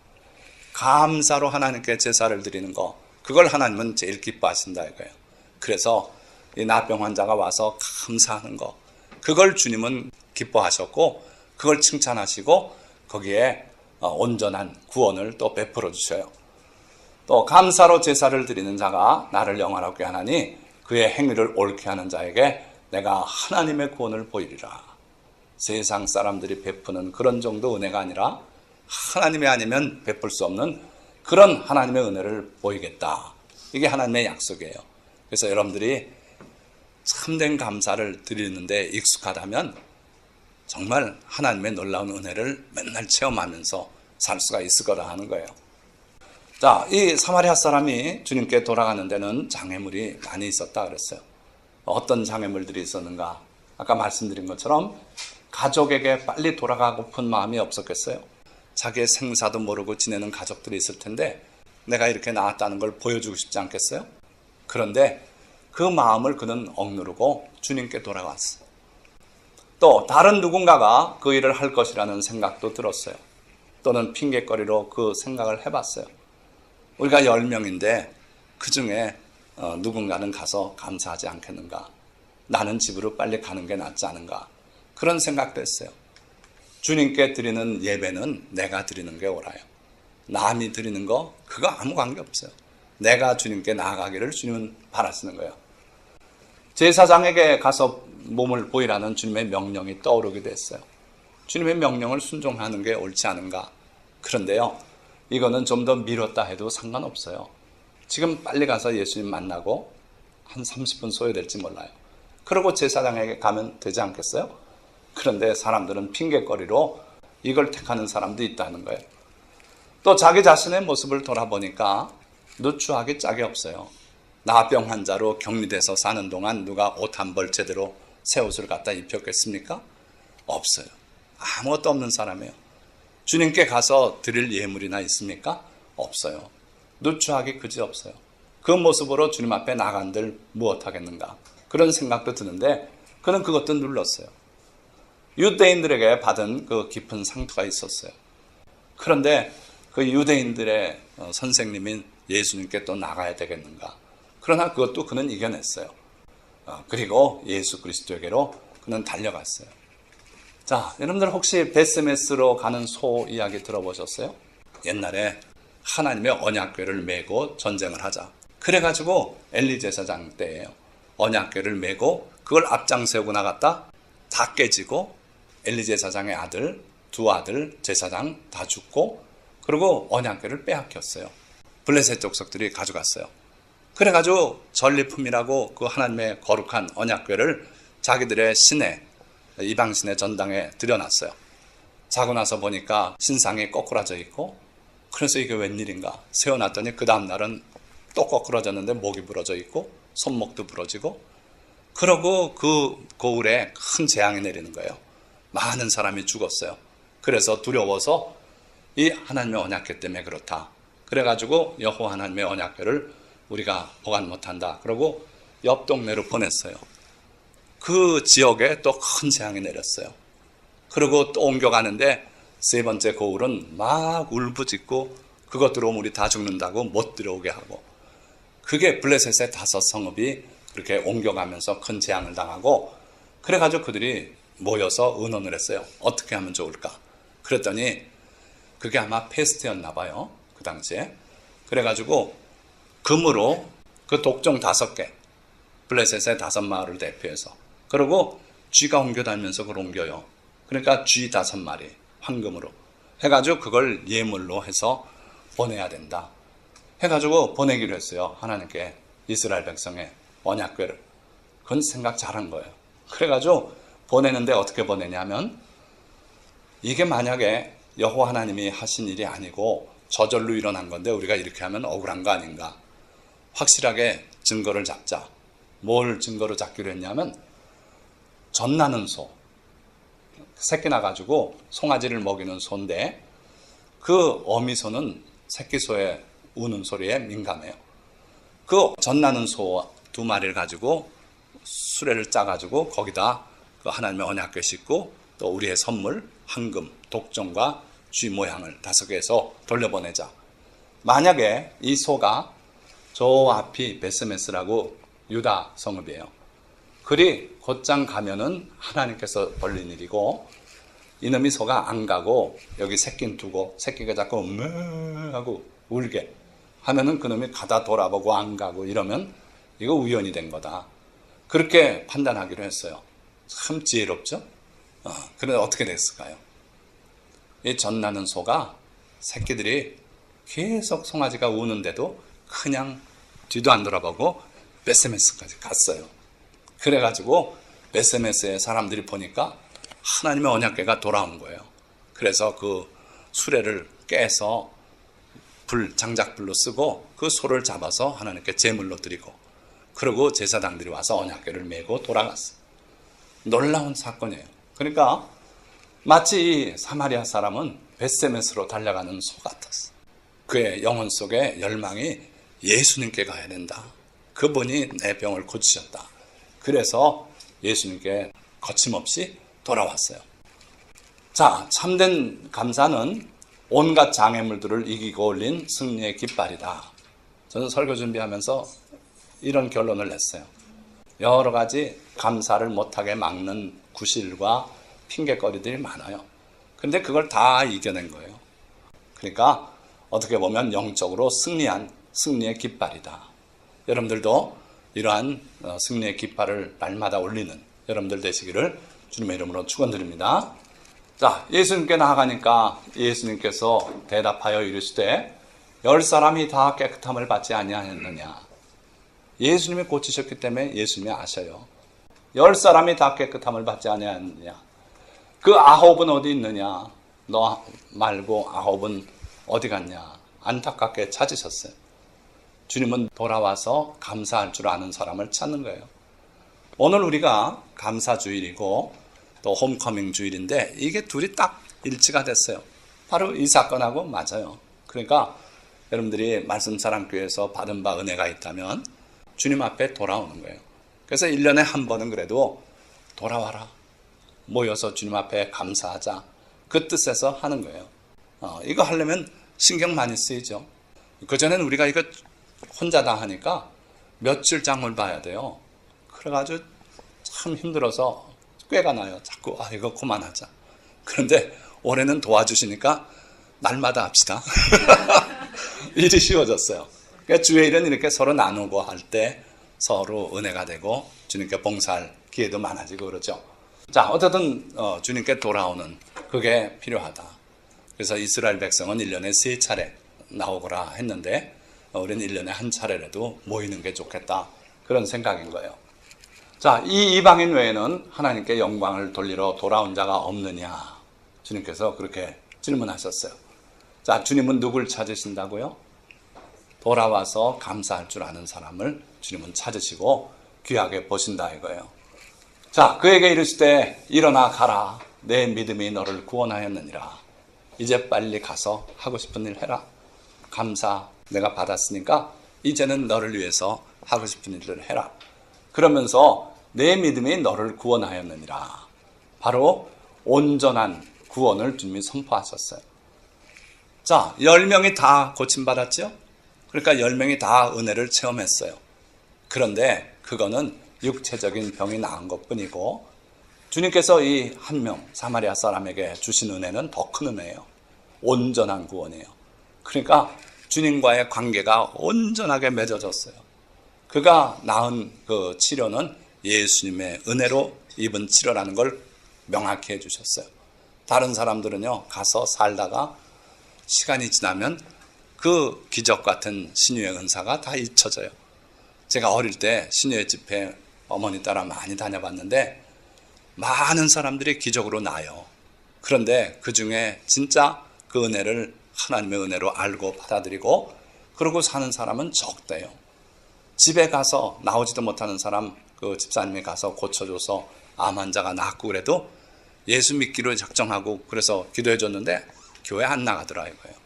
감사로 하나님께 제사를 드리는 거, 그걸 하나님은 제일 기뻐하신다 이거예요. 그래서 이 나병 환자가 와서 감사하는 거, 그걸 주님은 기뻐하셨고 그걸 칭찬하시고 거기에 온전한 구원을 또 베풀어 주셔요. 또 감사로 제사를 드리는 자가 나를 영화롭게 하나니 그의 행위를 옳게 하는 자에게 내가 하나님의 구원을 보이리라. 세상 사람들이 베푸는 그런 정도 은혜가 아니라 하나님이 아니면 베풀 수 없는 그런 하나님의 은혜를 보이겠다. 이게 하나님의 약속이에요. 그래서 여러분들이 참된 감사를 드리는데 익숙하다면 정말 하나님의 놀라운 은혜를 맨날 체험하면서 살 수가 있을 거라 하는 거예요. 자, 이 사마리아 사람이 주님께 돌아가는 데는 장애물이 많이 있었다 그랬어요. 어떤 장애물들이 있었는가? 아까 말씀드린 것처럼 가족에게 빨리 돌아가고픈 마음이 없었겠어요. 자기의 생사도 모르고 지내는 가족들이 있을 텐데 내가 이렇게 나았다는 걸 보여주고 싶지 않겠어요? 그런데 그 마음을 그는 억누르고 주님께 돌아왔어요. 또 다른 누군가가 그 일을 할 것이라는 생각도 들었어요. 또는 핑계거리로 그 생각을 해봤어요. 우리가 10명인데 그 중에 누군가는 가서 감사하지 않겠는가? 나는 집으로 빨리 가는 게 낫지 않은가? 그런 생각도 했어요. 주님께 드리는 예배는 내가 드리는 게 옳아요. 남이 드리는 거 그거 아무 관계 없어요. 내가 주님께 나아가기를 주님은 바라시는 거예요. 제사장에게 가서 몸을 보이라는 주님의 명령이 떠오르기도 했어요. 주님의 명령을 순종하는 게 옳지 않은가? 그런데요, 이거는 좀 더 미뤘다 해도 상관없어요. 지금 빨리 가서 예수님 만나고 한 30분 소요될지 몰라요. 그러고 제사장에게 가면 되지 않겠어요? 그런데 사람들은 핑계거리로 이걸 택하는 사람도 있다는 거예요. 또 자기 자신의 모습을 돌아보니까 누추하기 짝이 없어요. 나병 환자로 격리돼서 사는 동안 누가 옷 한 벌 제대로 새 옷을 갖다 입혔겠습니까? 없어요. 아무것도 없는 사람이에요. 주님께 가서 드릴 예물이나 있습니까? 없어요. 누추하기 그지없어요. 그 모습으로 주님 앞에 나간들 무엇하겠는가? 그런 생각도 드는데 그는 그것도 눌렀어요. 유대인들에게 받은 그 깊은 상처가 있었어요. 그런데 그 유대인들의 선생님인 예수님께 또 나가야 되겠는가? 그러나 그것도 그는 이겨냈어요. 그리고 예수 그리스도에게로 그는 달려갔어요. 자, 여러분들 혹시 베스메스로 가는 소 이야기 들어보셨어요? 옛날에 하나님의 언약궤를 메고 전쟁을 하자. 그래가지고 엘리 제사장 때예요. 언약궤를 메고 그걸 앞장 세우고 나갔다 다 깨지고 엘리 제사장의 아들, 두 아들 제사장 다 죽고 그리고 언약궤를 빼앗겼어요. 블레셋 족속들이 가져갔어요. 그래가지고 전리품이라고 그 하나님의 거룩한 언약궤를 자기들의 신에 이방신의 전당에 들여놨어요. 자고 나서 보니까 신상이 거꾸라져 있고 그래서 이게 웬일인가 세워놨더니 그 다음날은 또 거꾸라졌는데 목이 부러져 있고 손목도 부러지고 그러고 그 고을에 큰 재앙이 내리는 거예요. 많은 사람이 죽었어요. 그래서 두려워서 이 하나님의 언약궤 때문에 그렇다. 그래가지고 여호와 하나님의 언약궤를 우리가 보관 못한다. 그러고 옆 동네로 보냈어요. 그 지역에 또 큰 재앙이 내렸어요. 그리고 또 옮겨가는데 세 번째 고울은 막 울부짖고 그것 들어오면 우리 다 죽는다고 못 들어오게 하고 그게 블레셋의 5 성읍이 그렇게 옮겨가면서 큰 재앙을 당하고 그래가지고 그들이 모여서 의논을 했어요. 어떻게 하면 좋을까? 그랬더니 그게 아마 페스트였나 봐요. 그 당시에. 그래가지고 금으로 그 독종 5개 블레셋의 5마을을 대표해서 그리고 쥐가 옮겨다니면서 그걸 옮겨요. 그러니까 쥐 5마리 황금으로 해가지고 그걸 예물로 해서 보내야 된다. 해가지고 보내기로 했어요. 하나님께 이스라엘 백성의 언약궤를. 그건 생각 잘한 거예요. 그래가지고 보내는데 어떻게 보내냐면 이게 만약에 여호와 하나님이 하신 일이 아니고 저절로 일어난 건데 우리가 이렇게 하면 억울한 거 아닌가. 확실하게 증거를 잡자. 뭘 증거로 잡기로 했냐면 젖나는 소. 새끼 나가지고 송아지를 먹이는 소인데 그 어미소는 새끼 소의 우는 소리에 민감해요. 그 젖나는 소 2마리를 가지고 수레를 짜가지고 거기다 그 하나님의 언약궤 싣고 또 우리의 선물 황금, 독종과 쥐 모양을 5개 해서 돌려보내자. 만약에 이 소가 저 앞이 베스메스라고 유다 성읍이에요. 그리 곧장 가면은 하나님께서 벌린 일이고, 이놈이 소가 안 가고 여기 새끼는 두고 새끼가 자꾸 하고 울게 하면은 그놈이 가다 돌아보고 안 가고 이러면 이거 우연이 된 거다. 그렇게 판단하기로 했어요. 참 지혜롭죠? 그런데 어떻게 됐을까요? 이 젖나는 소가 새끼들이 계속 송아지가 우는데도 그냥 뒤도 안 돌아보고 베스메스까지 갔어요. 그래가지고 베스메스의 사람들이 보니까 하나님의 언약궤가 돌아온 거예요. 그래서 그 수레를 깨서 장작불로 쓰고 그 소를 잡아서 하나님께 제물로 드리고, 그리고 제사장들이 와서 언약궤를 메고 돌아갔어요. 놀라운 사건이에요. 그러니까 마치 이 사마리아 사람은 베스메스로 달려가는 소 같았어. 그의 영혼 속에 열망이 예수님께 가야 된다. 그분이 내 병을 고치셨다. 그래서 예수님께 거침없이 돌아왔어요. 자, 참된 감사는 온갖 장애물들을 이기고 올린 승리의 깃발이다. 저는 설교 준비하면서 이런 결론을 냈어요. 여러 가지 감사를 못하게 막는 구실과 핑계거리들이 많아요. 그런데 그걸 다 이겨낸 거예요. 그러니까 어떻게 보면 영적으로 승리한 승리의 깃발이다. 여러분들도 이러한 승리의 깃발을 날마다 올리는 여러분들 되시기를 주님의 이름으로 축원드립니다. 자, 예수님께 나아가니까 예수님께서 대답하여 이르시되 10사람이 다 깨끗함을 받지 아니하였느냐. 예수님이 고치셨기 때문에 예수님이 아셔요. 10사람이 다 깨끗함을 받지 아니하였느냐. 그 9은 어디 있느냐. 너 말고 9은 어디 갔냐. 안타깝게 찾으셨어요. 주님은 돌아와서 감사할 줄 아는 사람을 찾는 거예요. 오늘 우리가 감사주일이고 또 홈커밍 주일인데 이게 둘이 딱 일치가 됐어요. 바로 이 사건하고 맞아요. 그러니까 여러분들이 말씀사랑교회에서 받은 바 은혜가 있다면 주님 앞에 돌아오는 거예요. 그래서 1년에 한 번은 그래도 돌아와라. 모여서 주님 앞에 감사하자. 그 뜻에서 하는 거예요. 이거 하려면 신경 많이 쓰이죠. 그전에는 우리가 이거 혼자 다 하니까 며칠 장을 봐야 돼요. 그래가지고 참 힘들어서 꾀가 나요. 자꾸 이거 그만하자. 그런데 올해는 도와주시니까 날마다 합시다. 일이 쉬워졌어요. 그러니까 주일은 이렇게 서로 나누고 할 때 서로 은혜가 되고 주님께 봉사할 기회도 많아지고 그러죠. 자, 어쨌든 주님께 돌아오는 그게 필요하다. 그래서 이스라엘 백성은 1년에 3차례 나오거라 했는데 우리는 1년에 한 차례라도 모이는 게 좋겠다. 그런 생각인 거예요. 자, 이 이방인 외에는 하나님께 영광을 돌리러 돌아온 자가 없느냐. 주님께서 그렇게 질문하셨어요. 자, 주님은 누굴 찾으신다고요? 돌아와서 감사할 줄 아는 사람을 주님은 찾으시고 귀하게 보신다 이거예요. 자, 그에게 이르시되 일어나 가라. 내 믿음이 너를 구원하였느니라. 이제 빨리 가서 하고 싶은 일 해라. 감사 내가 받았으니까 이제는 너를 위해서 하고 싶은 일을 해라. 그러면서 내 믿음이 너를 구원하였느니라. 바로 온전한 구원을 주님이 선포하셨어요. 자, 10명이 다 고침받았죠? 그러니까 10명이 다 은혜를 체험했어요. 그런데 그거는 육체적인 병이 나은 것뿐이고 주님께서 이 한 명 사마리아 사람에게 주신 은혜는 더 큰 은혜예요. 온전한 구원이에요. 그러니까 주님과의 관계가 온전하게 맺어졌어요. 그가 낳은 그 치료는 예수님의 은혜로 입은 치료라는 걸 명확히 해주셨어요. 다른 사람들은요, 가서 살다가 시간이 지나면 그 기적 같은 신유의 은사가 다 잊혀져요. 제가 어릴 때 신유의 집회 어머니 따라 많이 다녀봤는데 많은 사람들이 기적으로 나요. 그런데 그 중에 진짜 그 은혜를 하나님의 은혜로 알고 받아들이고 그러고 사는 사람은 적대요. 집에 가서 나오지도 못하는 사람 그 집사님이 가서 고쳐줘서 암 환자가 낫고 그래도 예수 믿기로 작정하고 그래서 기도해 줬는데 교회 안 나가더라 이거예요.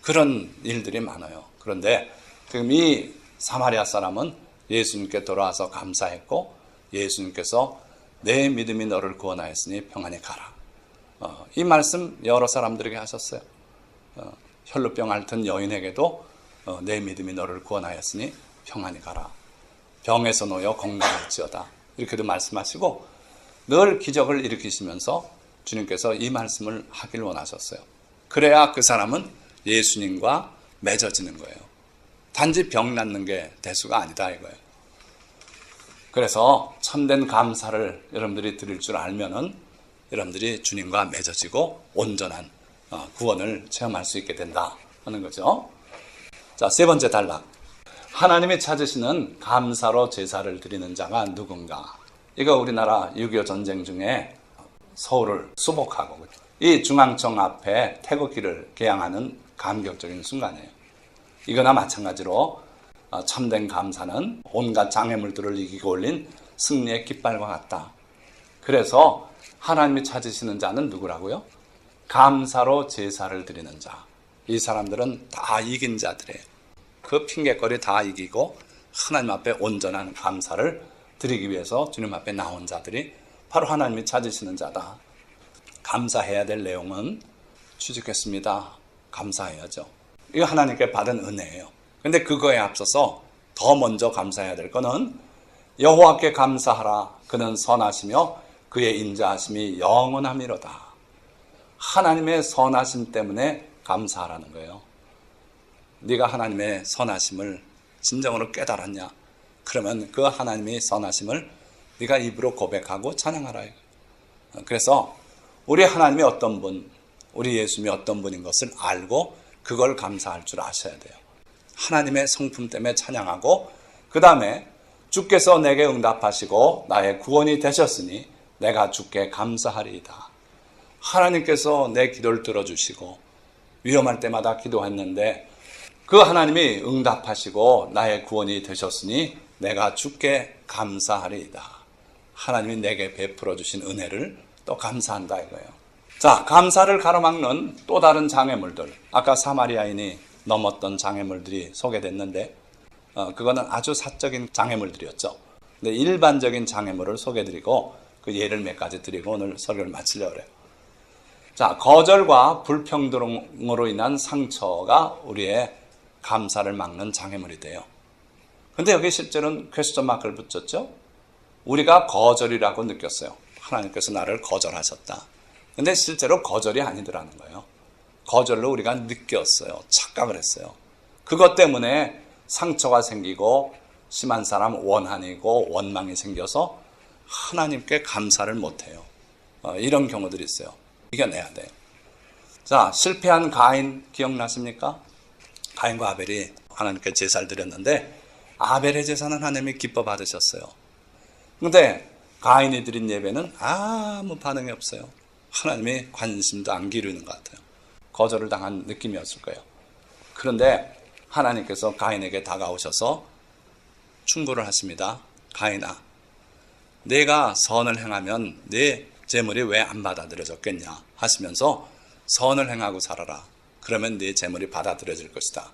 그런 일들이 많아요. 그런데 지금 이 사마리아 사람은 예수님께 돌아와서 감사했고 예수님께서 내 믿음이 너를 구원하였으니 평안히 가라. 이 말씀 여러 사람들에게 하셨어요. 혈루병 앓던 여인에게도 내 믿음이 너를 구원하였으니 평안히 가라. 병에서 놓여 건강할지어다. 이렇게도 말씀하시고 늘 기적을 일으키시면서 주님께서 이 말씀을 하길 원하셨어요. 그래야 그 사람은 예수님과 맺어지는 거예요. 단지 병 낫는 게 대수가 아니다 이거예요. 그래서 참된 감사를 여러분들이 드릴 줄 알면은 여러분들이 주님과 맺어지고 온전한 구원을 체험할 수 있게 된다 하는 거죠. 자, 세 번째 단락. 하나님이 찾으시는 감사로 제사를 드리는 자가 누군가. 이거 우리나라 6.25 전쟁 중에 서울을 수복하고 이 중앙청 앞에 태극기를 개양하는 감격적인 순간이에요. 이거나 마찬가지로 참된 감사는 온갖 장애물들을 이기고 올린 승리의 깃발과 같다. 그래서 하나님이 찾으시는 자는 누구라고요? 감사로 제사를 드리는 자. 이 사람들은 다 이긴 자들이에요. 그 핑계거리 다 이기고 하나님 앞에 온전한 감사를 드리기 위해서 주님 앞에 나온 자들이 바로 하나님이 찾으시는 자다. 감사해야 될 내용은 취직했습니다. 감사해야죠. 이거 하나님께 받은 은혜예요. 근데 그거에 앞서서 더 먼저 감사해야 될 거는 여호와께 감사하라. 그는 선하시며 그의 인자하심이 영원함이로다. 하나님의 선하심 때문에 감사하라는 거예요. 네가 하나님의 선하심을 진정으로 깨달았냐? 그러면 그 하나님의 선하심을 네가 입으로 고백하고 찬양하라. 그래서 우리 하나님이 어떤 분, 우리 예수님이 어떤 분인 것을 알고 그걸 감사할 줄 아셔야 돼요. 하나님의 성품 때문에 찬양하고 그 다음에 주께서 내게 응답하시고 나의 구원이 되셨으니 내가 주께 감사하리이다. 하나님께서 내 기도를 들어주시고 위험할 때마다 기도했는데 그 하나님이 응답하시고 나의 구원이 되셨으니 내가 주께 감사하리이다. 하나님이 내게 베풀어 주신 은혜를 또 감사한다 이거예요. 자, 감사를 가로막는 또 다른 장애물들. 아까 사마리아인이 넘었던 장애물들이 소개됐는데 그거는 아주 사적인 장애물들이었죠. 근데 일반적인 장애물을 소개해드리고 그 예를 몇 가지 드리고 오늘 설교를 마치려고 해요. 자, 거절과 불평등으로 인한 상처가 우리의 감사를 막는 장애물이 돼요. 근데 여기 실제로는 퀘스천 마크를 붙였죠. 우리가 거절이라고 느꼈어요. 하나님께서 나를 거절하셨다. 근데 실제로 거절이 아니더라는 거예요. 거절로 우리가 느꼈어요. 착각을 했어요. 그것 때문에 상처가 생기고 심한 사람 원한이고 원망이 생겨서 하나님께 감사를 못해요. 이런 경우들이 있어요. 이겨내야 돼요. 자, 실패한 가인 기억나십니까? 가인과 아벨이 하나님께 제사를 드렸는데 아벨의 제사는 하나님이 기뻐 받으셨어요. 그런데 가인이 드린 예배는 아무 반응이 없어요. 하나님이 관심도 안 기르는 것 같아요. 거절을 당한 느낌이었을 거예요. 그런데 하나님께서 가인에게 다가오셔서 충고를 하십니다. 가인아, 내가 선을 행하면 내 재물이 왜 안 받아들여졌겠냐 하시면서 선을 행하고 살아라. 그러면 네 재물이 받아들여질 것이다.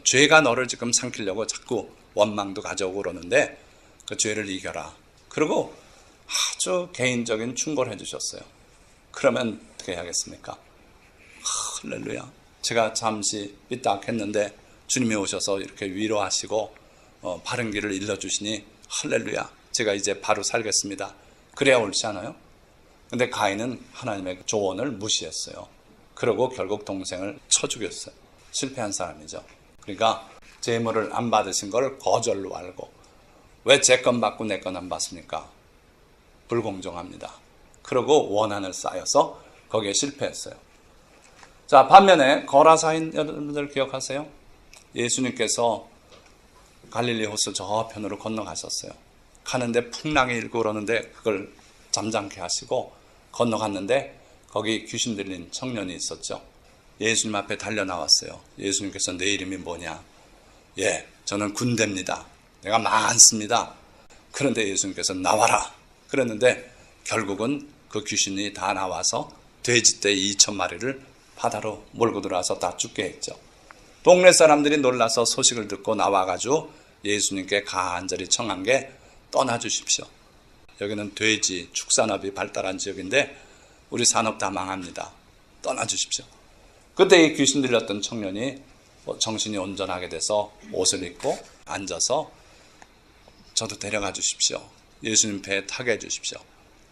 죄가 너를 지금 삼키려고 자꾸 원망도 가져오고 그러는데 그 죄를 이겨라. 그리고 아주 개인적인 충고를 해주셨어요. 그러면 어떻게 해야겠습니까? 할렐루야. 제가 잠시 삐딱했는데 주님이 오셔서 이렇게 위로하시고 바른 길을 일러주시니 할렐루야. 제가 이제 바로 살겠습니다. 그래야 옳지 않아요? 근데 가인은 하나님의 조언을 무시했어요. 그리고 결국 동생을 쳐 죽였어요. 실패한 사람이죠. 그러니까 재물을 안 받으신 걸 거절로 알고 왜 제 건 받고 내 건 안 받습니까? 불공정합니다. 그리고 원한을 쌓여서 거기에 실패했어요. 자, 반면에 거라사인 여러분들 기억하세요? 예수님께서 갈릴리 호수 저편으로 건너가셨어요. 가는데 풍랑이 일고 그러는데 그걸 잠잠케 하시고 건너갔는데 거기 귀신 들린 청년이 있었죠. 예수님 앞에 달려 나왔어요. 예수님께서 내 이름이 뭐냐? 예, 저는 군대입니다. 내가 많습니다. 그런데 예수님께서 나와라. 그랬는데 결국은 그 귀신이 다 나와서 돼지떼 2,000마리를 바다로 몰고 들어와서 다 죽게 했죠. 동네 사람들이 놀라서 소식을 듣고 나와가지고 예수님께 간절히 청한 게 떠나주십시오. 여기는 돼지 축산업이 발달한 지역인데 우리 산업 다 망합니다. 떠나주십시오. 그때 이 귀신 들렸던 청년이 정신이 온전하게 돼서 옷을 입고 앉아서 저도 데려가 주십시오. 예수님 배에 타게 해주십시오.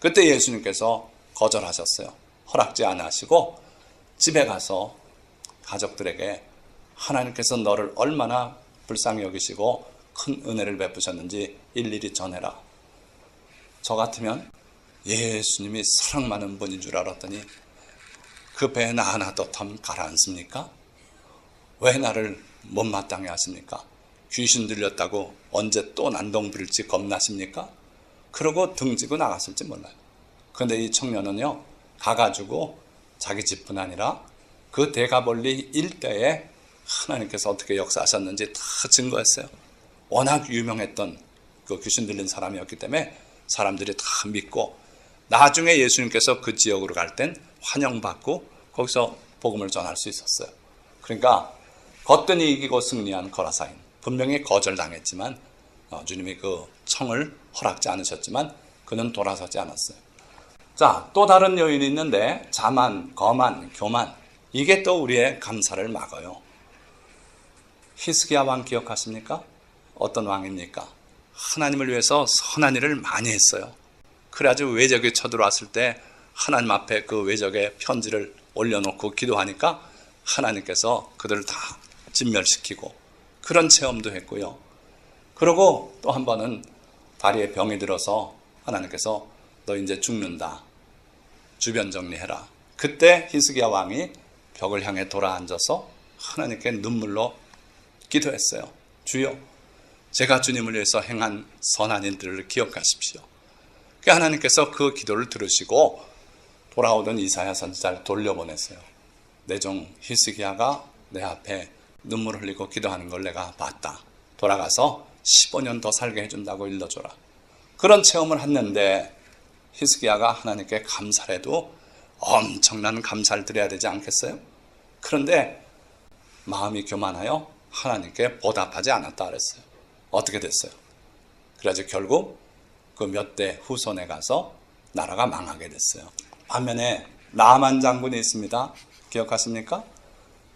그때 예수님께서 거절하셨어요. 허락지 안 하시고 집에 가서 가족들에게 하나님께서 너를 얼마나 불쌍히 여기시고 큰 은혜를 베푸셨는지 일일이 전해라. 저 같으면 예수님이 사랑 많은 분인 줄 알았더니 그 배에 나 하나 더 타면 가라앉습니까? 왜 나를 못마땅해 하십니까? 귀신 들렸다고 언제 또 난동 부릴지 겁나십니까? 그러고 등지고 나갔을지 몰라요. 그런데 이 청년은요, 가가지고 자기 집뿐 아니라 그 대가볼리 일대에 하나님께서 어떻게 역사하셨는지 다 증거했어요. 워낙 유명했던 그 귀신 들린 사람이었기 때문에 사람들이 다 믿고 나중에 예수님께서 그 지역으로 갈 땐 환영받고 거기서 복음을 전할 수 있었어요. 그러니까 거뜬히 이기고 승리한 거라사인, 분명히 거절당했지만 주님이 그 청을 허락지 않으셨지만 그는 돌아서지 않았어요. 자, 또 다른 요인이 있는데 자만, 거만, 교만, 이게 또 우리의 감사를 막아요. 히스기야 왕 기억하십니까? 어떤 왕입니까? 하나님을 위해서 선한 일을 많이 했어요. 그래가지고 외적이 쳐들어왔을 때 하나님 앞에 그 외적의 편지를 올려놓고 기도하니까 하나님께서 그들을 다 진멸시키고 그런 체험도 했고요. 그리고 또 한 번은 다리에 병이 들어서 하나님께서 너 이제 죽는다. 주변 정리해라. 그때 히스기야 왕이 벽을 향해 돌아앉아서 하나님께 눈물로 기도했어요. 주여, 제가 주님을 위해서 행한 선한 일들을 기억하십시오. 하나님께서 그 기도를 들으시고 돌아오던 이사야 선지자를 돌려보냈어요. 내 종 히스기야가 내 앞에 눈물 흘리고 기도하는 걸 내가 봤다. 돌아가서 15년 더 살게 해준다고 일러줘라. 그런 체험을 했는데 히스기야가 하나님께 감사를 해도 엄청난 감사를 드려야 되지 않겠어요? 그런데 마음이 교만하여 하나님께 보답하지 않았다 그랬어요. 어떻게 됐어요? 그래서 결국 그 몇 대 후손에 가서 나라가 망하게 됐어요. 반면에 나아만 장군이 있습니다. 기억하십니까?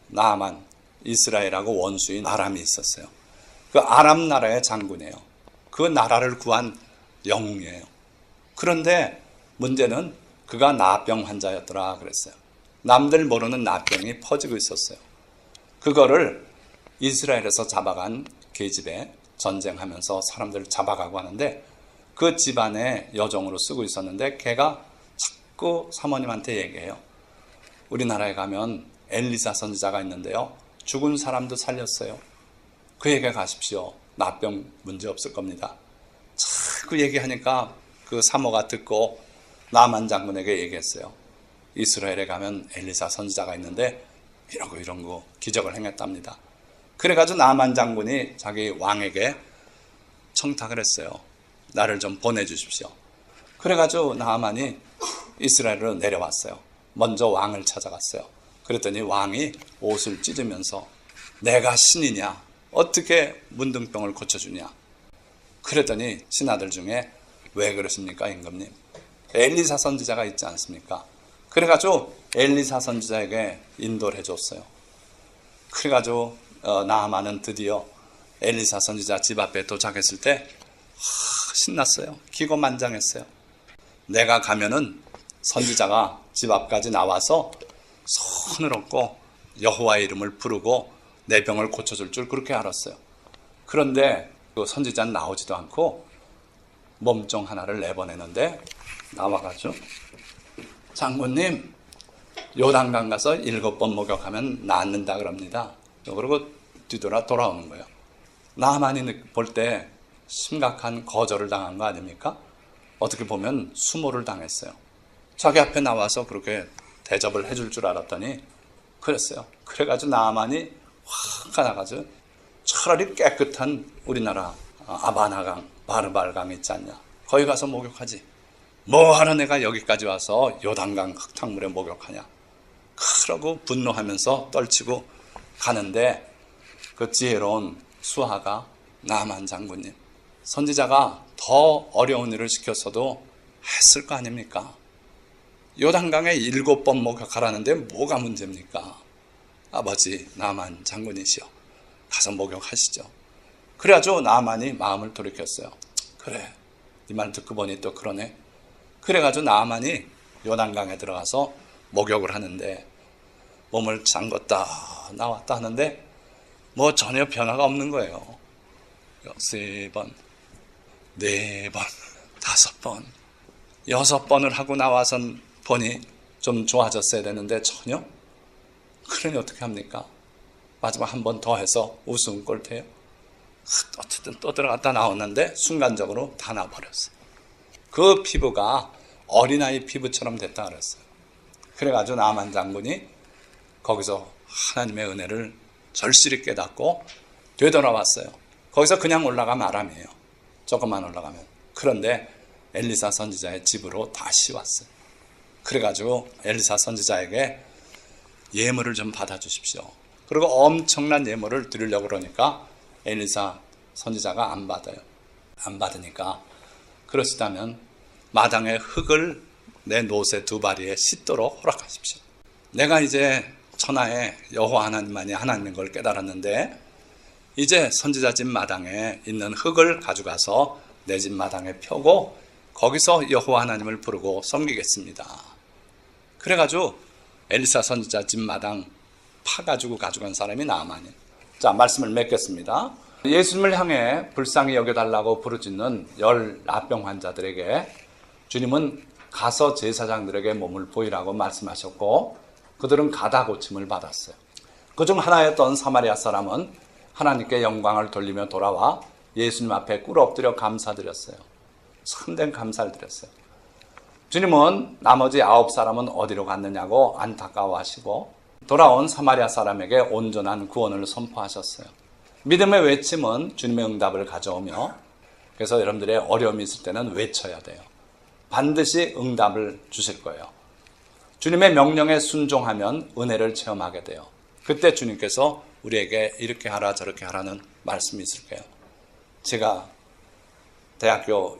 나아만, 이스라엘하고 원수인 아람이 있었어요. 그 아람 나라의 장군이에요. 그 나라를 구한 영웅이에요. 그런데 문제는 그가 나병 환자였더라 그랬어요. 남들 모르는 나병이 퍼지고 있었어요. 그거를 이스라엘에서 잡아간 계집에 전쟁하면서 사람들을 잡아가고 하는데 그 집안의 여종으로 쓰고 있었는데 걔가 자꾸 사모님한테 얘기해요. 우리나라에 가면 엘리사 선지자가 있는데요. 죽은 사람도 살렸어요. 그에게 가십시오. 나병 문제 없을 겁니다. 자꾸 얘기하니까 그 사모가 듣고 나만 장군에게 얘기했어요. 이스라엘에 가면 엘리사 선지자가 있는데 이런 거 기적을 행했답니다. 그래가지고 나만 장군이 자기 왕에게 청탁을 했어요. 나를 좀 보내주십시오. 그래가지고 나만이 이스라엘로 내려왔어요. 먼저 왕을 찾아갔어요. 그랬더니 왕이 옷을 찢으면서 내가 신이냐? 어떻게 문둥병을 고쳐주냐? 그랬더니 신하들 중에 왜 그러십니까, 임금님? 엘리사 선지자가 있지 않습니까? 그래가지고 엘리사 선지자에게 인도를 해줬어요. 그래가지고 나아만은 드디어 엘리사 선지자 집 앞에 도착했을 때 신났어요. 기고만장했어요. 내가 가면은 선지자가 집 앞까지 나와서 손을 얹고 여호와의 이름을 부르고 내 병을 고쳐줄 줄 그렇게 알았어요. 그런데 그 선지자는 나오지도 않고 몸종 하나를 내보내는데 나와가지고 장군님 요단강 가서 7번 목욕하면 낫는다 그럽니다. 그러고 뒤돌아 돌아오는 거예요. 나만이 볼 때 심각한 거절을 당한 거 아닙니까? 어떻게 보면 수모를 당했어요. 자기 앞에 나와서 그렇게 대접을 해줄 줄 알았더니 그랬어요. 그래가지고 나만이 화가 나가지고 차라리 깨끗한 우리나라 아바나강, 바르발강 있지 않냐. 거기 가서 목욕하지. 뭐하러 내가 여기까지 와서 요단강 흙탕물에 목욕하냐. 그러고 분노하면서 떨치고 가는데 그 지혜로운 수하가 나만 장군님, 선지자가 더 어려운 일을 시켰어도 했을 거 아닙니까? 요단강에 7번 목욕하라는데 뭐가 문제입니까? 아버지 나만 장군이시여 가서 목욕하시죠. 그래가지고 나만이 마음을 돌이켰어요. 그래, 네 말 듣고 보니 또 그러네. 그래가지고 나만이 요단강에 들어가서 목욕을 하는데 몸을 잠궜다 나왔다 하는데 뭐 전혀 변화가 없는 거예요. 3번, 4번, 5번, 6번을 하고 나와선 보니 좀 좋아졌어야 되는데 전혀. 그러니 어떻게 합니까? 마지막 한 번 더 해서 웃음꼴 돼요. 어쨌든 또 들어갔다 나왔는데 순간적으로 다 나버렸어요. 그 피부가 어린아이 피부처럼 됐다 그랬어요. 그래가지고 나만 장군이 거기서 하나님의 은혜를 절실히 깨닫고 되돌아왔어요. 거기서 그냥 올라가면 아람이에요. 조금만 올라가면. 그런데 엘리사 선지자의 집으로 다시 왔어요. 그래가지고 엘리사 선지자에게 예물을 좀 받아주십시오. 그리고 엄청난 예물을 드리려고 그러니까 엘리사 선지자가 안 받아요. 안 받으니까 그러시다면 마당의 흙을 내 노새 2바리에 씻도록 허락하십시오. 내가 이제 천하에 여호와 하나님만이 하나님인 걸 깨달았는데 이제 선지자 집 마당에 있는 흙을 가져가서 내 집 마당에 펴고 거기서 여호와 하나님을 부르고 섬기겠습니다. 그래가지고 엘리사 선지자 집 마당 파가지고 가져간 사람이 나아만이에요. 자, 말씀을 맺겠습니다. 예수님을 향해 불쌍히 여겨달라고 부르짖는 10 나병 환자들에게 주님은 가서 제사장들에게 몸을 보이라고 말씀하셨고 그들은 가다 고침을 받았어요. 그중 하나였던 사마리아 사람은 하나님께 영광을 돌리며 돌아와 예수님 앞에 꿇어 엎드려 감사드렸어요. 참된 감사를 드렸어요. 주님은 나머지 9사람은 어디로 갔느냐고 안타까워하시고 돌아온 사마리아 사람에게 온전한 구원을 선포하셨어요. 믿음의 외침은 주님의 응답을 가져오며 그래서 여러분들의 어려움이 있을 때는 외쳐야 돼요. 반드시 응답을 주실 거예요. 주님의 명령에 순종하면 은혜를 체험하게 돼요. 그때 주님께서 우리에게 이렇게 하라 저렇게 하라는 말씀이 있을 거예요. 제가 대학교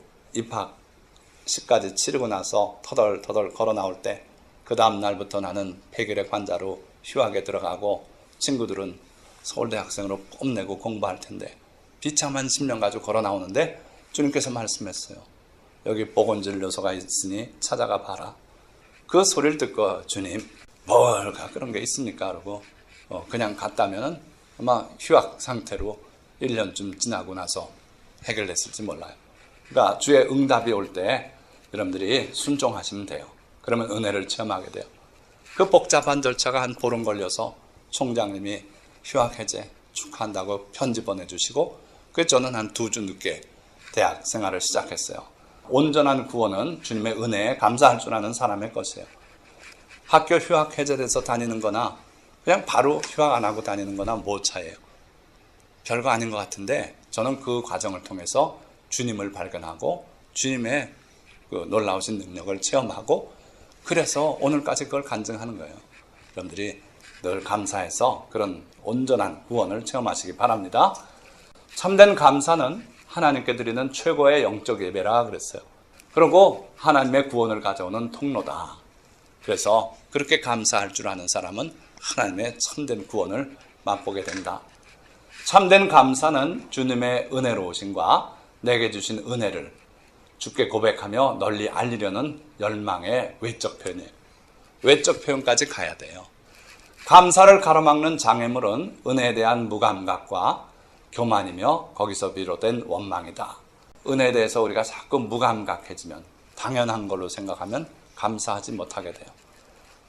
입학식까지 치르고 나서 터덜터덜 걸어 나올 때 그 다음 날부터 나는 폐결핵 환자로 휴학에 들어가고 친구들은 서울대 학생으로 뽐내고 공부할 텐데 비참한 10년 가지고 걸어 나오는데 주님께서 말씀했어요. 여기 보건진료소가 있으니 찾아가 봐라. 그 소리를 듣고 주님 뭘까 그런 게 있습니까? 그러고 그냥 갔다면 아마 휴학 상태로 1년쯤 지나고 나서 해결됐을지 몰라요. 그러니까 주의 응답이 올 때 여러분들이 순종하시면 돼요. 그러면 은혜를 체험하게 돼요. 그 복잡한 절차가 한 보름 걸려서 총장님이 휴학 해제 축하한다고 편지 보내주시고 그래서 저는 한 2주 늦게 대학 생활을 시작했어요. 온전한 구원은 주님의 은혜에 감사할 줄 아는 사람의 것이에요. 학교 휴학 해제돼서 다니는 거나 그냥 바로 휴학 안 하고 다니는 거나 뭐 차이예요? 별거 아닌 것 같은데 저는 그 과정을 통해서 주님을 발견하고 주님의 그 놀라우신 능력을 체험하고 그래서 오늘까지 그걸 간증하는 거예요. 여러분들이 늘 감사해서 그런 온전한 구원을 체험하시기 바랍니다. 참된 감사는 하나님께 드리는 최고의 영적 예배라 그랬어요. 그리고 하나님의 구원을 가져오는 통로다. 그래서 그렇게 감사할 줄 아는 사람은 하나님의 참된 구원을 맛보게 된다. 참된 감사는 주님의 은혜로우심과 내게 주신 은혜를 주께 고백하며 널리 알리려는 열망의 외적 표현이에요. 외적 표현까지 가야 돼요. 감사를 가로막는 장애물은 은혜에 대한 무감각과 교만이며 거기서 비롯된 원망이다. 은혜에 대해서 우리가 자꾸 무감각해지면 당연한 걸로 생각하면 감사하지 못하게 돼요.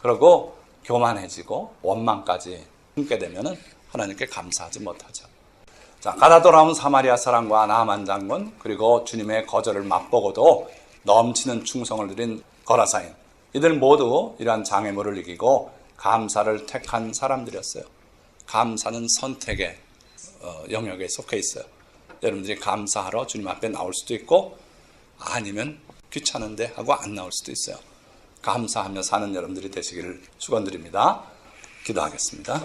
그리고 교만해지고 원망까지 품게 되면 하나님께 감사하지 못하죠. 자, 가다 돌아온 사마리아 사람과 나아만 장군 그리고 주님의 거절을 맛보고도 넘치는 충성을 드린 거라사인 이들 모두 이러한 장애물을 이기고 감사를 택한 사람들이었어요. 감사는 선택의 영역에 속해 있어요. 여러분들이 감사하러 주님 앞에 나올 수도 있고 아니면 귀찮은데 하고 안 나올 수도 있어요. 감사하며 사는 여러분들이 되시기를 축원드립니다. 기도하겠습니다.